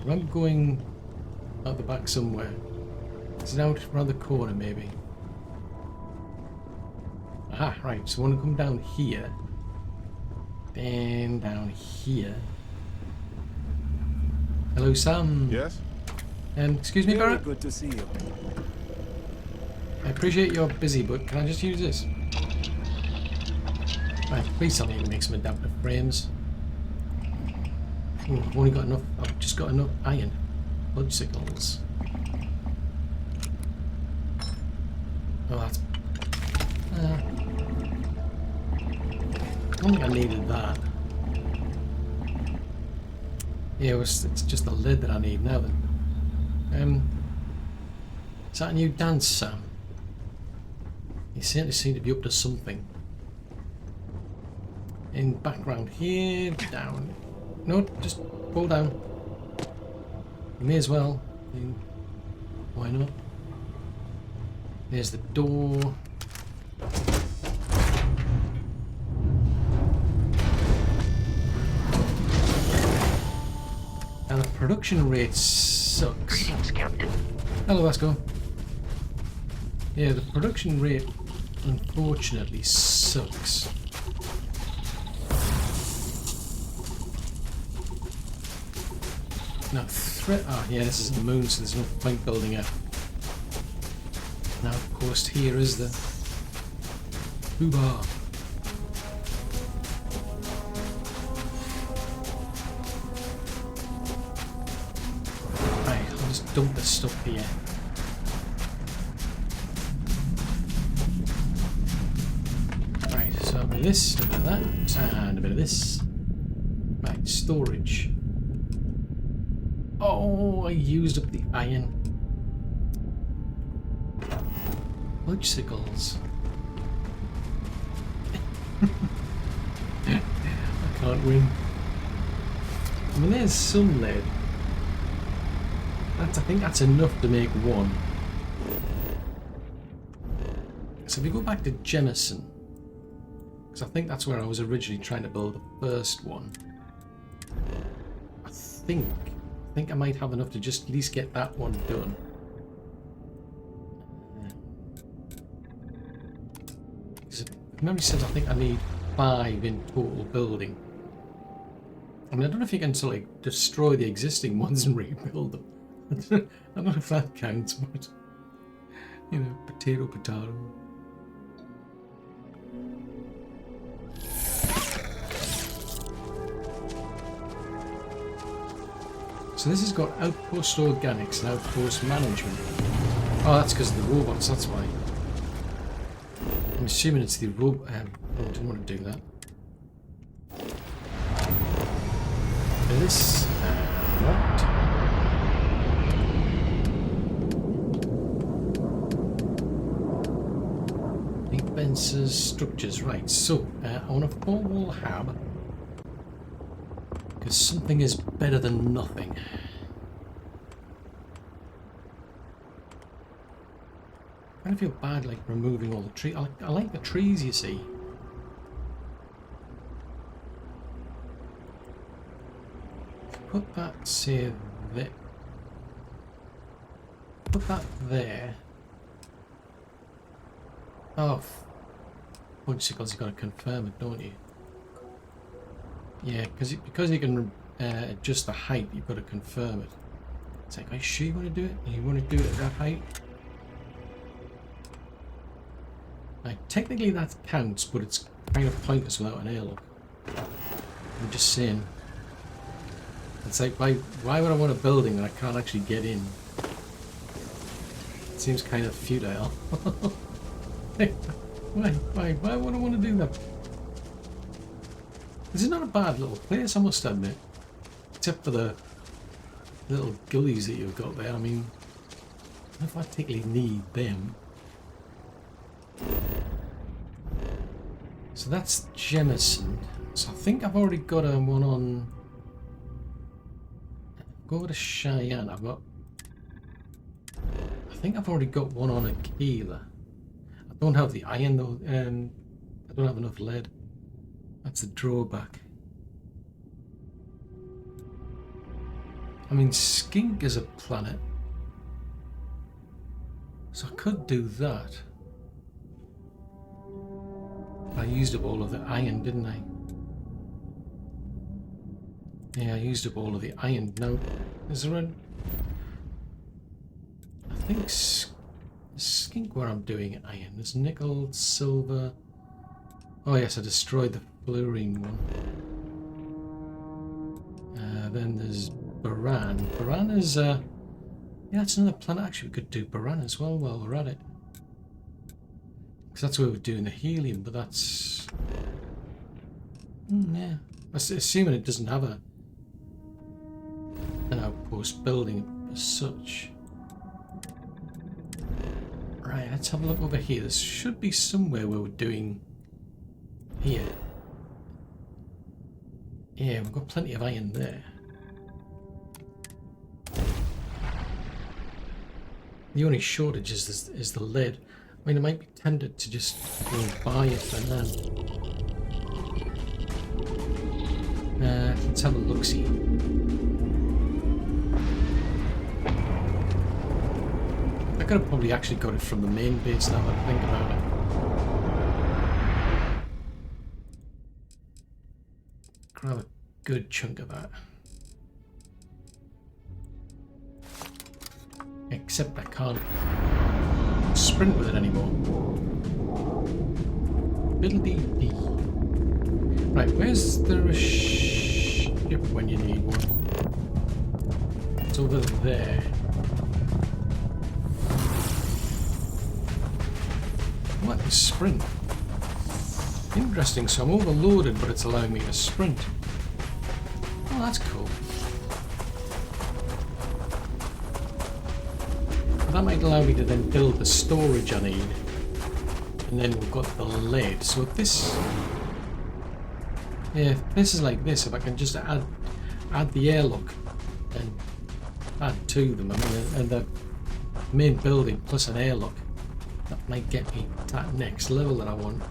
If I'm going out the back somewhere. Is it out around the corner maybe? Aha, right, so I want to come down here. Then down here. Hello, Sam. Yes? Excuse me, Barrett? Good to see you. I appreciate you're busy, but can I just use this? Right, please tell me you can make some adaptive frames. Ooh, I've only got enough, I've just got enough iron. Bicycles. Oh, that's... I don't think I needed that. Yeah, it's just the lid that I need now then. Is that a new dance, Sam? You certainly seem to be up to something. In background here, down. No, just pull down. You may as well. I mean, why not? There's the door. And the production rate sucks. Greetings, Captain. Hello, Vasco. Yeah, the production rate unfortunately sucks. Now, yeah, this is the moon, so there's no point building it. Now, of course, here is the Ubar. Right, I'll just dump this stuff here. Right, so a bit of this, a bit of that, and a bit of this. Right, storage. Oh, I used up the iron. Fudgesicles. I can't win. I mean, there's some lead. I think that's enough to make one. So if we go back to Jemison, because I think that's where I was originally trying to build the first one. I think I might have enough to just at least get that one done. Memory says I think I need 5 in total building. I mean, I don't know if you can sort of like destroy the existing ones and rebuild them. I don't know if that counts, but you know, potato. So this has got outpost organics and outpost management. Oh, that's because of the robots, that's why. I'm assuming it's the robot. I didn't want to do that. This, what? Defenses, structures, right. So, I want a 4-wall hab. Because something is better than nothing. I kind of feel bad like removing all the trees. I like the trees, you see. Put that, say, there. Put that there. Oh, Fudgesicles, you've got to confirm it, don't you? Yeah, because you can adjust the height, you've got to confirm it. It's like, are you sure you want to do it? You want to do it at that height? Right, technically that counts, but it's kind of pointless without an airlock. I'm just saying. It's like, why would I want a building that I can't actually get in? It seems kind of futile. Hey, why would I want to do that? This is not a bad little place, I must admit. Except for the little gullies that you've got there. I mean, I don't know if I particularly need them. So that's Jemison. So I think I've already got one on... Go over to Cheyenne. I think I've already got one on Aquila. I don't have the iron though, and I don't have enough lead. That's the drawback. I mean, Skink is a planet, so I could do that. I used up all of the iron, didn't I? Yeah, I used up all of the iron. Now, is there a... I think Skink where I'm doing iron. There's nickel, silver... Oh yes, I destroyed the fluorine one. Then there's Baran. Baran is... yeah, that's another planet. Actually, we could do Baran as well while we're at it. Because that's where we're doing the helium, but that's... yeah. Assuming it doesn't have an outpost building as such. Right, let's have a look over here. There should be somewhere where we're doing... Here. Yeah, we've got plenty of iron there. The only shortage is the lead. I mean, I might be tempted to just go and buy it and then... let's have a look-see. I could have probably actually got it from the main base now that I think about it. Grab a good chunk of that. Except I can't sprint with it anymore. Biddle-dee-dee. Right, where's there a ship when you need one? It's over there. What is sprint? Interesting, so I'm overloaded, but it's allowing me to sprint. Oh, that's cool. that might allow me to then build the storage I need. And then we've got the lead. So if this... Yeah, if this is like this, if I can just add the airlock and add to them, I mean, and the main building plus an airlock, that might get me to that next level that I want.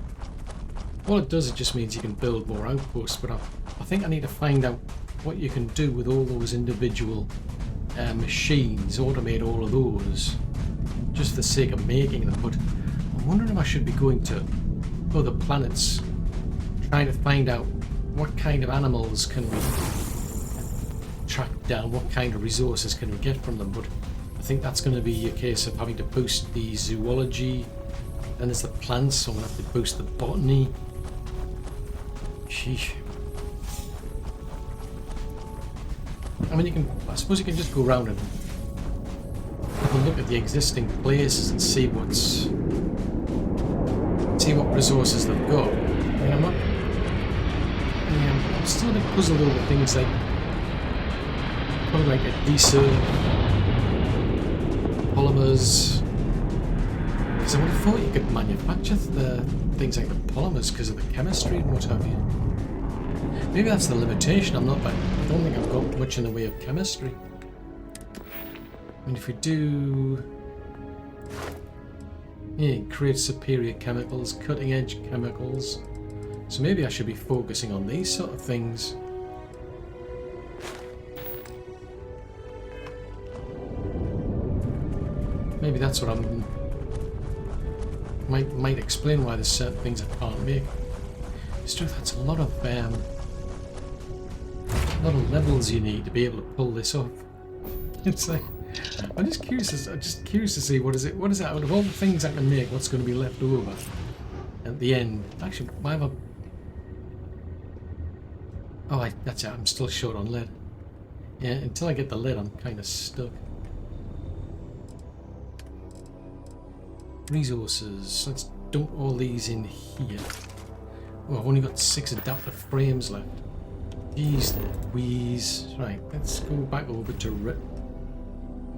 All it does, it just means you can build more outposts, but I think I need to find out what you can do with all those individual machines, automate all of those, just for the sake of making them. But I'm wondering if I should be going to other planets, trying to find out what kind of animals can we track down, what kind of resources can we get from them. But I think that's going to be a case of having to boost the zoology. Then there's the plants, so I'm going to have to boost the botany. Sheesh. I mean, I suppose you can just go around and have a look at the existing places and see what resources they've got. I mean, I'm still a bit puzzled over things like probably like adhesive, polymers. Because I would have thought you could manufacture the things like the polymers because of the chemistry and what have you. Maybe that's the limitation. I don't think I've got much in the way of chemistry. I mean, if we do... Yeah, create superior chemicals, cutting edge chemicals. So maybe I should be focusing on these sort of things. Maybe that's what I'm... Might explain why there's certain things I can't make. It's true, that's a lot of levels you need to be able to pull this off. It's like, I'm just curious to see what is it out of all the things I can make, what's going to be left over at the end. Actually, why have I... Oh, that's it, I'm still short on lead. Yeah, until I get the lead, I'm kind of stuck. Resources, let's dump all these in here. Oh, I've only got 6 adapter frames left. Jeez Louise. Right, let's go back over to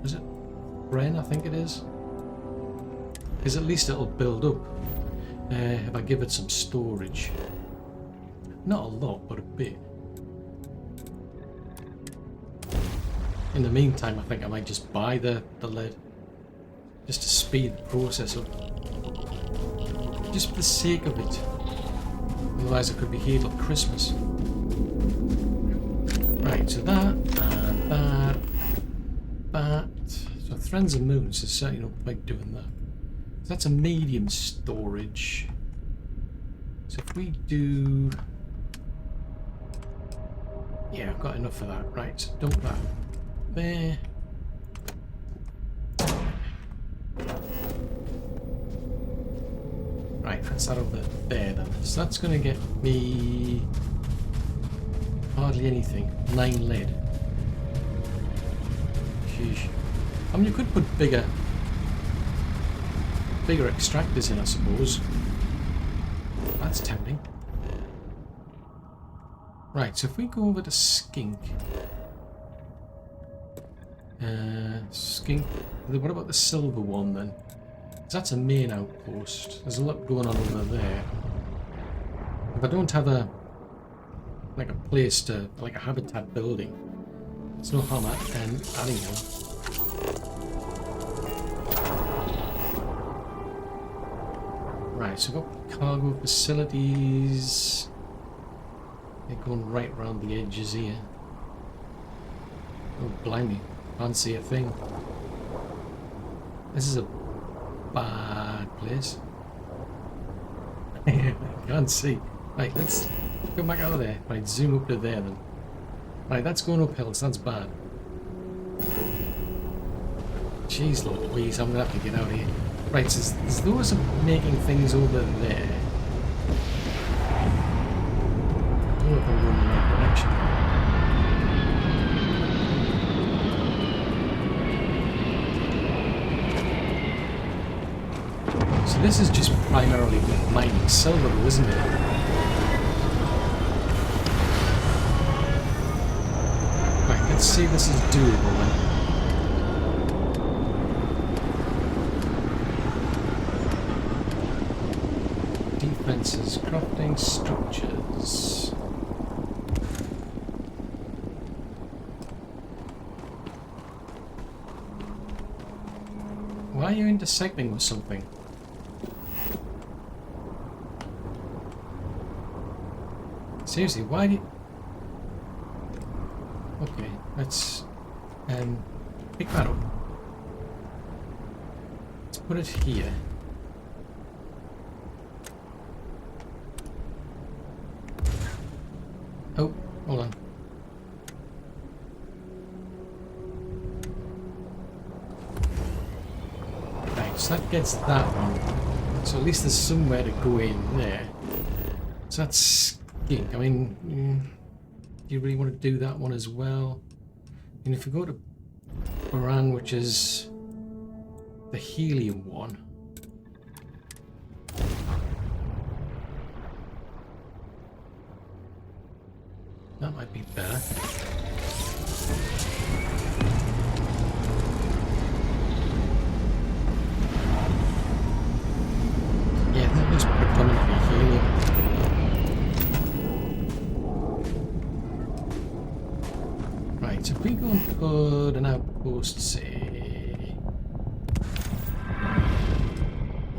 is it Ren, I think it is? Because at least it'll build up if I give it some storage. Not a lot, but a bit. In the meantime, I think I might just buy the lead. Just to speed the process up. Just for the sake of it. Otherwise I could be here till Christmas. Right, so that, and that. So Threads and Moons is certainly not quite doing that. So that's a medium storage. So if we do... Yeah, I've got enough for that. Right, so dump that there. Right, that's that over there then. So that's going to get me hardly anything. 9 lead. Sheesh. I mean, you could put bigger extractors in, I suppose. That's tempting. Right, so if we go over to Skink. Skink. What about the silver one then? That's a main outpost. There's a lot going on over there. If I don't have a place to, like a habitat building, there's no harm adding one. Right, so we've got cargo facilities. They're going right around the edges here. Oh, blimey. Can't see a thing. This is a bad place. Can't see. Right, let's go back out of there. Right, zoom up to there then. Right, that's going uphill, so that's bad. Jeez Louise, I'm gonna have to get out of here. Right, so there's those making things over there. I don't know if I'm going in the right direction. So this is just primarily mining silver, isn't it? Right, let's see if this is doable then. Advances, crafting structures. Why are you intersecting with something? Seriously, why do you... Okay, let's pick that up. Let's put it here. Oh, hold on. Right, so that gets that one. So at least there's somewhere to go in there. So that's... I mean, do you really want to do that one as well? And if we go to Baran, which is the helium one, that might be better. Yeah, that was predominantly helium. So if we go and put an outpost, say,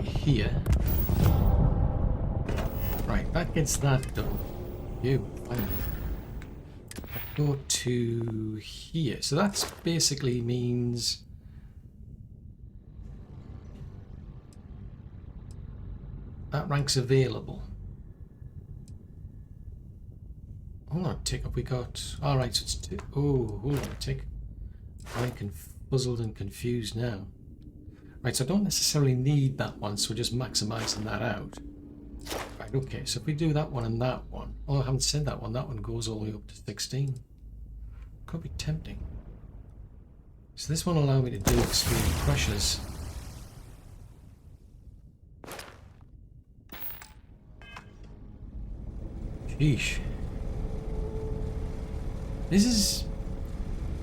here. Right, that gets that done. Finally. Go to here. So that basically means that rank's available. Hold on a tick, have we got... Alright, so it's two... Oh, hold on a tick. I'm puzzled and confused now. Right, so I don't necessarily need that one, so we're just maximizing that out. Right, okay, so if we do that one and that one... Oh, I haven't said that one goes all the way up to 16. Could be tempting. So this one will allow me to do extreme pressures. Sheesh. This is,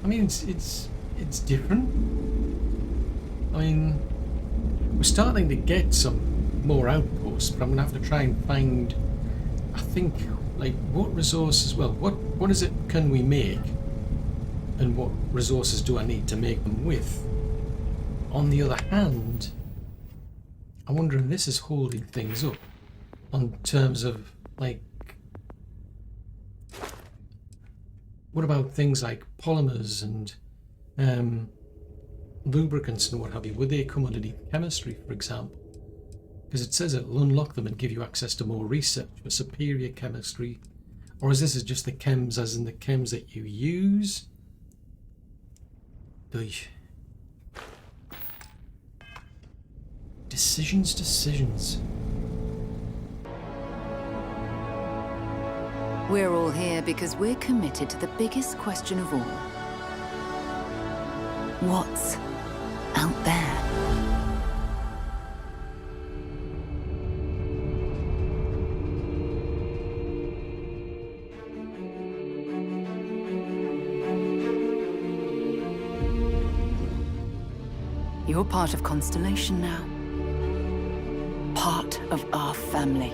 I mean, it's different. I mean, we're starting to get some more outposts, but I'm gonna have to try and find, I think, like what resources. Well, what is it can we make, and what resources do I need to make them with? On the other hand, I wonder if this is holding things up, on terms of like. What about things like polymers and lubricants and what have you? Would they come underneath chemistry, for example? Because it says it'll unlock them and give you access to more research for superior chemistry. Or is this just the chems as in the chems that you use? Decisions. We're all here because we're committed to the biggest question of all. What's out there? You're part of Constellation now. Part of our family.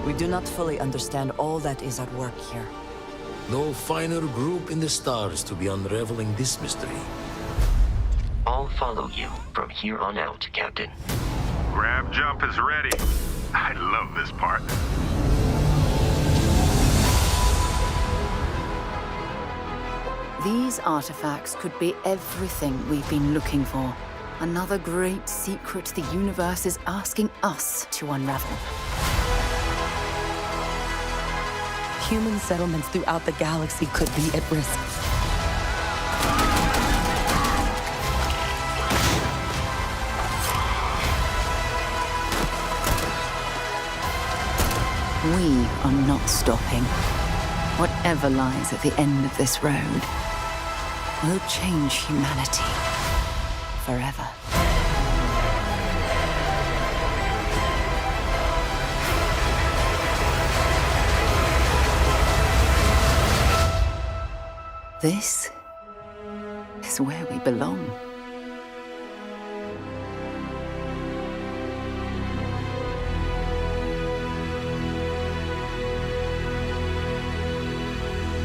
We do not fully understand all that is at work here. No finer group in the stars to be unraveling this mystery. I'll follow you from here on out, Captain. Grab jump is ready. I love this part. These artifacts could be everything we've been looking for. Another great secret the universe is asking us to unravel. Human settlements throughout the galaxy could be at risk. We are not stopping. Whatever lies at the end of this road will change humanity forever. This is where we belong.